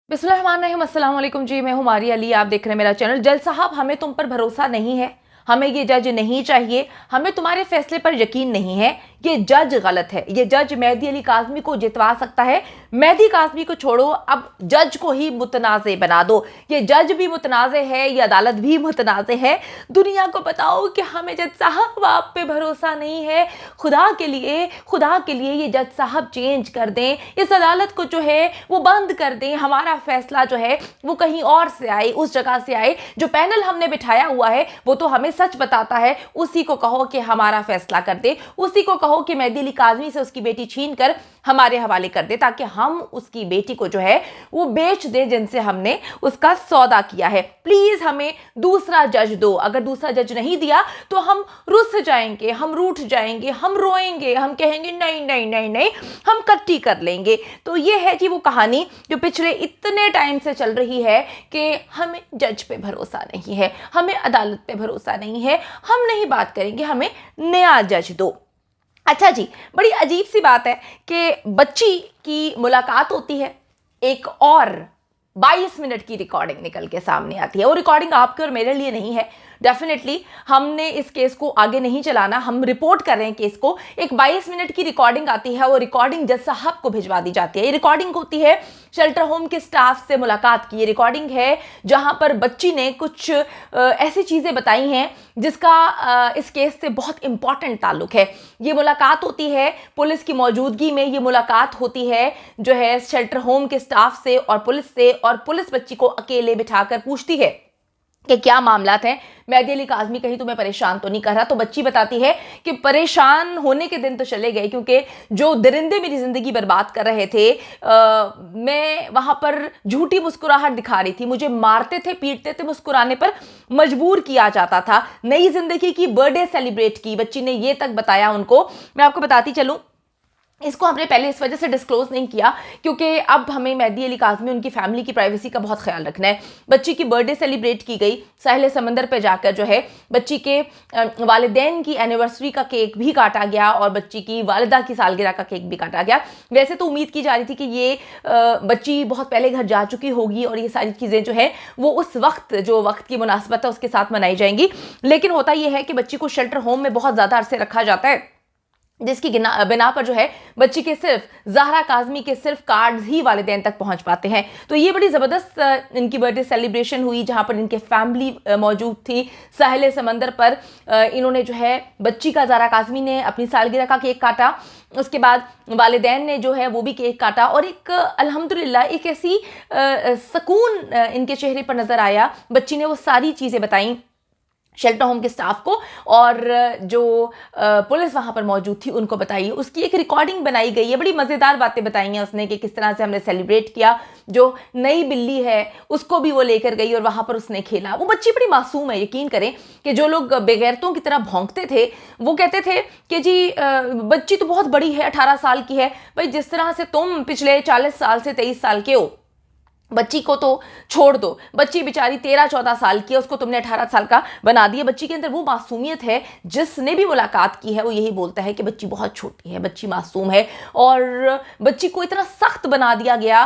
बिस्मिल्लाहिर्रहमानिर्रहीम। अस्सलाम वालेकुम जी, मैं हूँ मारिया अली। आप देख रहे हैं मेरा चैनल। जज साहब, हमें तुम पर भरोसा नहीं है, हमें ये जज नहीं चाहिए, हमें तुम्हारे फैसले पर यकीन नहीं है। ये जज गलत है। ये जज मेहदी अली काज़मी को जितवा सकता है। मेहदी काज़मी को छोड़ो, अब जज को ही मुतनाज़े बना दो। ये जज भी मुतनाज़े है, ये अदालत भी मुतनाज़े है। दुनिया को बताओ कि हमें जज साहब आप पे भरोसा नहीं है। खुदा के लिए ये जज साहब चेंज कर दें। इस अदालत को जो है वो बंद कर दें। हमारा फैसला जो है वो कहीं और से आए, उस जगह से आए। जो पैनल हमने बिठाया हुआ है वो तो हमें सच बताता है। उसी को कहो कि हमारा फैसला कर दे। उसी को कहो कि मेहदी अली काज़मी से उसकी बेटी छीन कर हमारे हवाले कर दे, ताकि हम उसकी बेटी को जो है वो बेच दें जिनसे हमने उसका सौदा किया है। प्लीज हमें दूसरा जज दो। अगर दूसरा जज नहीं दिया तो हम रुस जाएंगे, हम रूठ जाएंगे, हम रोएंगे, हम कहेंगे नहीं नहीं नहीं नहीं, हम कट्टी कर लेंगे। तो ये है जी वो कहानी जो पिछले इतने टाइम से चल रही है कि हमें जज पे भरोसा नहीं है, हमें अदालत पे भरोसा नहीं है। हम नहीं बात करेंगे, हमें नया जज दो। अच्छा जी, बड़ी अजीब सी बात है कि बच्ची की मुलाकात होती है, एक और 22 मिनट की रिकॉर्डिंग निकल के सामने आती है। वो रिकॉर्डिंग आपके और मेरे लिए नहीं है। डेफिनेटली हमने इस केस को आगे नहीं चलाना, हम रिपोर्ट कर रहे हैं केस को। एक 22 मिनट की रिकॉर्डिंग आती है, वो रिकॉर्डिंग जज साहब को भिजवा दी जाती है। ये रिकॉर्डिंग होती है शेल्टर होम के स्टाफ से मुलाकात की। ये रिकॉर्डिंग है जहां पर बच्ची ने कुछ ऐसी चीजें बताई हैं जिसका इस केस से बहुत इंपॉर्टेंट ताल्लुक है। ये मुलाकात होती है पुलिस की मौजूदगी में। ये मुलाकात होती है जो है शेल्टर होम के स्टाफ से और पुलिस से, और पुलिस बच्ची को अकेले बिठाकर पूछती है कि क्या मामलात हैं, मेहदी अली काज़मी कहीं तुम्हें परेशान तो नहीं कर रहा। तो बच्ची बताती है कि परेशान होने के दिन तो चले गए, क्योंकि जो दरिंदे मेरी ज़िंदगी बर्बाद कर रहे थे, मैं वहाँ पर झूठी मुस्कुराहट दिखा रही थी। मुझे मारते थे, पीटते थे, मुस्कुराने पर मजबूर किया जाता था। नई ज़िंदगी की बर्थडे सेलिब्रेट की बच्ची ने, ये तक बताया उनको। मैं आपको बताती चलूँ, इसको हमने पहले इस वजह से डिस्क्लोज नहीं किया क्योंकि अब हमें मेहदी अली काज़मी, उनकी फैमिली की प्राइवेसी का बहुत ख्याल रखना है। बच्ची की बर्थडे सेलिब्रेट की गई साहिल समंदर पे जाकर। जो है बच्ची के वालिदैन की एनिवर्सरी का केक भी काटा गया और बच्ची की वालिदा की सालगिरह का केक भी काटा गया। वैसे तो उम्मीद की जा रही थी कि ये बच्ची बहुत पहले घर जा चुकी होगी और ये सारी चीज़ें जो है वो उस वक्त, जो वक्त की मुनासिबत है उसके साथ मनाई जाएंगी। लेकिन होता यह है कि बच्ची को शेल्टर होम में बहुत ज़्यादा अरसे रखा जाता है, जिसकी बिना पर जो है बच्ची के सिर्फ ज़हरा काज़मी के सिर्फ कार्ड्स ही वालिदैन तक पहुंच पाते हैं। तो ये बड़ी ज़बरदस्त इनकी बर्थडे सेलिब्रेशन हुई जहां पर इनके फैमिली मौजूद थी। साहिल समंदर पर इन्होंने जो है बच्ची का, ज़हरा काज़मी ने अपनी सालगिरह का केक काटा। उसके बाद वालिदैन ने जो है वो भी केक काटा और एक अल्हम्दुलिल्लाह एक ऐसी सुकून इनके चेहरे पर नज़र आया। बच्ची ने वो सारी चीज़ें बताई शेल्टर होम के स्टाफ को, और जो पुलिस वहाँ पर मौजूद थी उनको बताई। उसकी एक रिकॉर्डिंग बनाई गई है। बड़ी मज़ेदार बातें बताई हैं उसने कि किस तरह से हमने सेलिब्रेट किया। जो नई बिल्ली है उसको भी वो लेकर गई और वहाँ पर उसने खेला। वो बच्ची बड़ी मासूम है। यकीन करें कि जो लोग बेगैरतों की तरह भौंकते थे वो कहते थे कि जी बच्ची तो बहुत बड़ी है, 18 साल की है। भाई जिस तरह से तुम पिछले 40 साल से 23 साल के हो, बच्ची को तो छोड़ दो। बच्ची बेचारी 13-14 साल की है, उसको तुमने 18 साल का बना दिया। बच्ची के अंदर वो मासूमियत है। जिसने भी मुलाकात की है वो यही बोलता है कि बच्ची बहुत छोटी है, बच्ची मासूम है। और बच्ची को इतना सख्त बना दिया गया।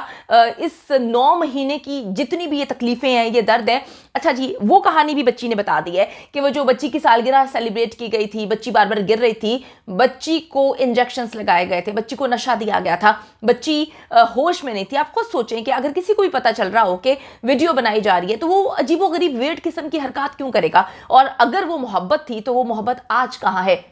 इस 9 महीने की जितनी भी ये तकलीफ़ें हैं, ये दर्द है। अच्छा जी, वो कहानी भी बच्ची ने बता दी है कि वो जो बच्ची की सालगिरह सेलिब्रेट की गई थी, बच्ची बार बार गिर रही थी, बच्ची को इंजेक्शंस लगाए गए थे, बच्ची को नशा दिया गया था, बच्ची होश में नहीं थी। आप खुद सोचें कि अगर किसी को पता चल रहा हो कि वीडियो बनाई जा रही है तो वो अजीबोगरीब वेट किस्म की हरकत क्यों करेगा। और अगर वो मोहब्बत थी तो वो मोहब्बत आज कहाँ है?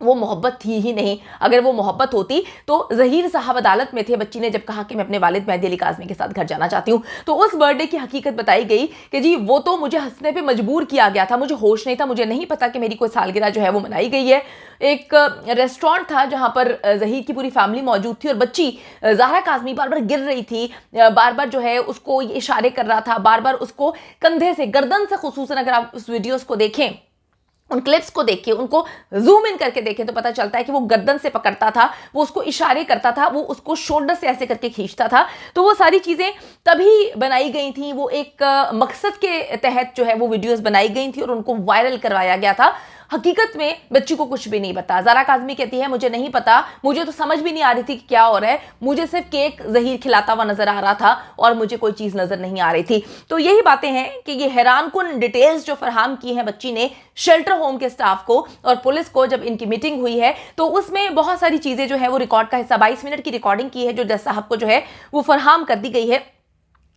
वो मोहब्बत थी ही नहीं। अगर वो मोहब्बत होती तो ज़हीर साहब अदालत में थे। बच्ची ने जब कहा कि मैं अपने वालिद मेहदी अली काज़मी के साथ घर जाना चाहती हूँ, तो उस बर्थडे की हकीकत बताई गई कि जी वो तो मुझे हंसने पे मजबूर किया गया था, मुझे होश नहीं था, मुझे नहीं पता कि मेरी कोई सालगिरह जो है वो मनाई गई है। एक रेस्टोरेंट था जहाँ पर ज़हीर की पूरी फैमिली मौजूद थी और बच्ची ज़हरा काज़मी बार बार गिर रही थी, बार बार जो है उसको इशारे कर रहा था, बार बार उसको कंधे से, गर्दन से, खुसूसन अगर आप उस वीडियोज़ को देखें, उन क्लिप्स को देखिए, उनको जूम इन करके देखें तो पता चलता है कि वो गर्दन से पकड़ता था, वो उसको इशारे करता था, वो उसको शोल्डर से ऐसे करके खींचता था। तो वो सारी चीज़ें तभी बनाई गई थी, वो एक मकसद के तहत जो है वो वीडियोस बनाई गई थी और उनको वायरल करवाया गया था। हकीकत में बच्ची को कुछ भी नहीं पता। ज़ारा काज़मी कहती है मुझे नहीं पता, मुझे तो समझ भी नहीं आ रही थी कि क्या हो रहा है, मुझे सिर्फ केक ज़हीर खिलाता हुआ नजर आ रहा था और मुझे कोई चीज़ नजर नहीं आ रही थी। तो यही बातें हैं कि ये हैरानकुन डिटेल्स जो फरहाम की हैं बच्ची ने शेल्टर होम के स्टाफ को और पुलिस को। जब इनकी मीटिंग हुई है तो उसमें बहुत सारी चीज़ें जो है वो रिकॉर्ड का हिस्सा, 22 मिनट की रिकॉर्डिंग की है जो जज साहब को जो है वो फरहाम कर दी गई है।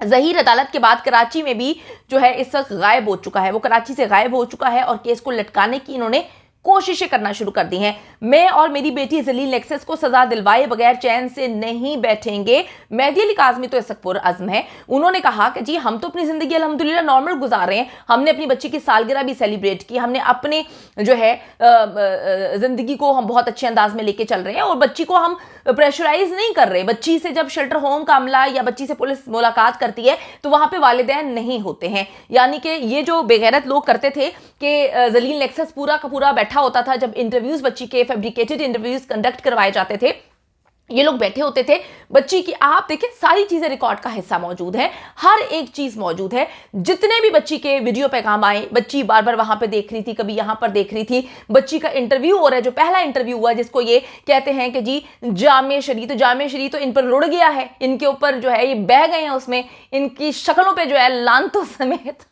ज़हीर अदालत के बाद कराची में भी जो है इस वक्त गायब हो चुका है, वो कराची से गायब हो चुका है और केस को लटकाने की इन्होंने कोशिशें करना शुरू कर दी हैं। मैं और मेरी बेटी जलील नेक्सस को सजा दिलवाए बगैर चैन से नहीं बैठेंगे। मेहदी अली काज़मी तो इस पुर अज़्म है। उन्होंने कहा कि जी हम तो अपनी ज़िंदगी अल्हम्दुलिल्लाह नॉर्मल गुजार रहे हैं, हमने अपनी बच्ची की सालगिरह भी सेलिब्रेट की, हमने अपने जो है ज़िंदगी को हम बहुत अच्छे अंदाज में लेके चल रहे हैं और बच्ची को हम प्रेशराइज नहीं कर रहे। बच्ची से जब शेल्टर होम का अमला या बच्ची से पुलिस मुलाकात करती है तो वहां पे वालिदैन नहीं होते हैं। यानी कि ये जो बेगैरत लोग करते थे कि जलील नेक्सस पूरा का पूरा बैठा होता था, जब इंटरव्यूज बच्ची के फैब्रिकेटेड इंटरव्यूज कंडक्ट करवाए जाते थे, ये लोग बैठे होते थे बच्ची की। आप देखें सारी चीजें रिकॉर्ड का हिस्सा मौजूद है, हर एक चीज मौजूद है। जितने भी बच्ची के वीडियो पैगाम आए, बच्ची बार बार वहां पे देख रही थी, कभी यहां पर देख रही थी। बच्ची का इंटरव्यू हो रहा है, जो पहला इंटरव्यू हुआ जिसको ये कहते हैं कि जी जामे शरी तो इन पर रुड़ गया है, इनके ऊपर जो है ये बह गए हैं, उसमें इनकी शक्लों पर जो है लानतों समेत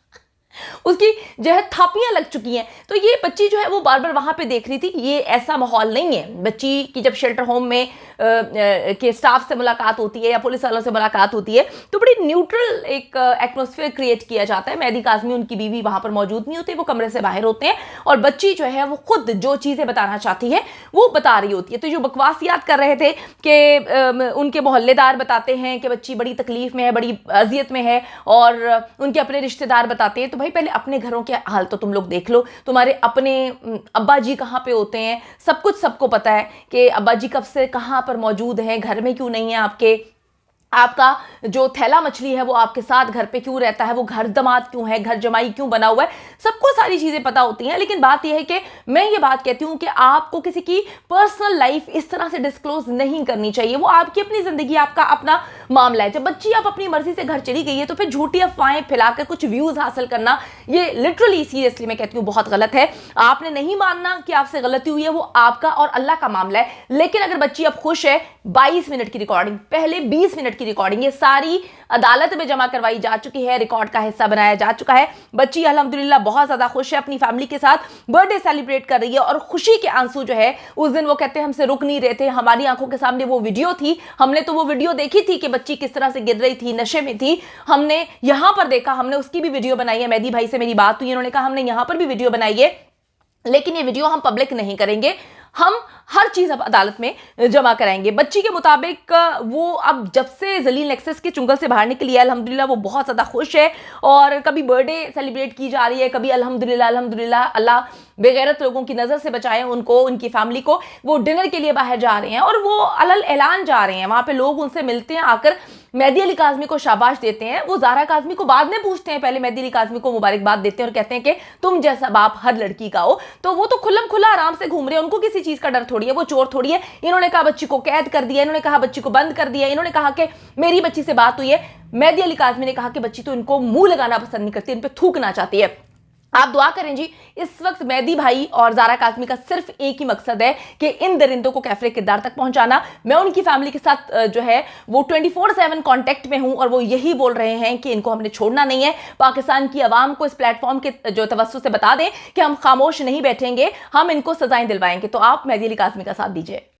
उसकी जो है थापियां लग चुकी हैं। तो ये बच्ची जो है वो बार बार वहां पे देख रही थी। ये ऐसा माहौल नहीं है। बच्ची की जब शेल्टर होम में के स्टाफ से मुलाकात होती है या पुलिस वालों से मुलाकात होती है तो बड़ी न्यूट्रल एक एटमॉस्फेयर क्रिएट किया जाता है। मेहदी काज़मी उनकी बीवी वहां पर मौजूद नहीं होती, वो कमरे से बाहर होते हैं और बच्ची जो है वो खुद जो चीजें बताना चाहती है वो बता रही होती है। तो जो बकवासियात कर रहे थे कि उनके मोहल्लेदार बताते हैं कि बच्ची बड़ी तकलीफ में है, बड़ी अजियत में है और उनके अपने रिश्तेदार बताते हैं, तो भाई पहले अपने घरों के हाल तो तुम लोग देख लो। तुम्हारे अपने अब्बा जी कहाँ पे होते हैं, सब कुछ सबको पता है कि अब्बा जी कब से कहाँ पर मौजूद हैं, घर में क्यों नहीं है आपके, आपका जो थैला मछली है वो आपके साथ घर पे क्यों रहता है, वो घर दमाद क्यों है, घर जमाई क्यों बना हुआ है, सबको सारी चीजें पता होती हैं। लेकिन बात यह है कि मैं ये बात कहती हूं कि आपको किसी की पर्सनल लाइफ इस तरह से डिस्क्लोज नहीं करनी चाहिए। वो आपकी अपनी जिंदगी, आपका अपना मामला है। जब बच्ची आप अपनी मर्जी से घर चली गई है तो फिर झूठी अफवाहें फैलाकर कुछ व्यूज हासिल करना, ये लिटरली सीरियसली मैं कहती हूँ बहुत गलत है। आपने नहीं मानना कि आपसे गलती हुई है, वो आपका और अल्लाह का मामला है। लेकिन अगर बच्ची अब खुश है, 22 मिनट की रिकॉर्डिंग, पहले 20 मिनट की रिकॉर्डिंग, ये सारी अदालत में जमा करवाई जा चुकी है, रिकॉर्ड का हिस्सा बनाया जा चुका है। बच्ची अल्हम्दुलिल्लाह बहुत ज्यादा खुश है, अपनी फैमिली के साथ बर्थडे सेलिब्रेट कर रही है और खुशी के आंसू जो है उस दिन वो कहते हैं हमसे रुक नहीं रहे थे। हमारी आंखों के सामने वो वीडियो थी, हमने तो वो वीडियो देखी थी कि बच्ची किस तरह से गिर रही थी, नशे में थी, हमने यहां पर देखा, हमने उसकी भी वीडियो बनाई है। मेहदी भाई से मेरी बात हुई, उन्होंने कहा हमने यहां पर भी वीडियो बनाई है, लेकिन ये वीडियो हम पब्लिक नहीं करेंगे, हम हर चीज अब अदालत में जमा कराएंगे। बच्ची के मुताबिक वो अब जब से जलील नेक्सस के चुंगल से बाहर निकली है अल्हम्दुलिल्लाह वो बहुत ज्यादा खुश है और कभी बर्थडे सेलिब्रेट की जा रही है, कभी अल्हम्दुलिल्लाह अल्हम्दुलिल्लाह अल्लाह बेगैरत लोगों की नजर से बचाए उनको, उनकी फैमिली को। वो डिनर के लिए बाहर जा रहे हैं और वो अलल ऐलान जा रहे हैं, वहां पे लोग उनसे मिलते हैं, आकर मेहदी अली काज़मी को शाबाश देते हैं। वो ज़ारा काज़मी को बाद में पूछते हैं, पहले मेहदी अली काज़मी को मुबारकबाद देते हैं और कहते हैं कि तुम जैसा बाप हर लड़की का हो। तो वो तो खुल्लम खुला आराम से घूम रहे हैं, उनको किसी चीज का डर थोड़ी है, वो चोर थोड़ी है। इन्होंने कहा बच्ची को कैद कर दिया, इन्होंने कहा बच्ची को बंद कर दिया, इन्होंने कहा कि मेरी बच्ची से बात हुई है। मेहदी अली काज़मी ने कहा कि बच्ची तो इनको मुंह लगाना पसंद नहीं करती, इन पर थूकना चाहती है। आप दुआ करें जी। इस वक्त मेहदी भाई और ज़ारा काज़मी का सिर्फ एक ही मकसद है कि इन दरिंदों को कैफरे किरदार तक पहुंचाना। मैं उनकी फैमिली के साथ जो है वो 24/7 कांटेक्ट में हूं और वो यही बोल रहे हैं कि इनको हमने छोड़ना नहीं है। पाकिस्तान की आवाम को इस प्लेटफॉर्म के जो तवज्जो से बता दें कि हम खामोश नहीं बैठेंगे, हम इनको सजाएं दिलवाएंगे। तो आप मेहदी अली काज़मी का साथ दीजिए।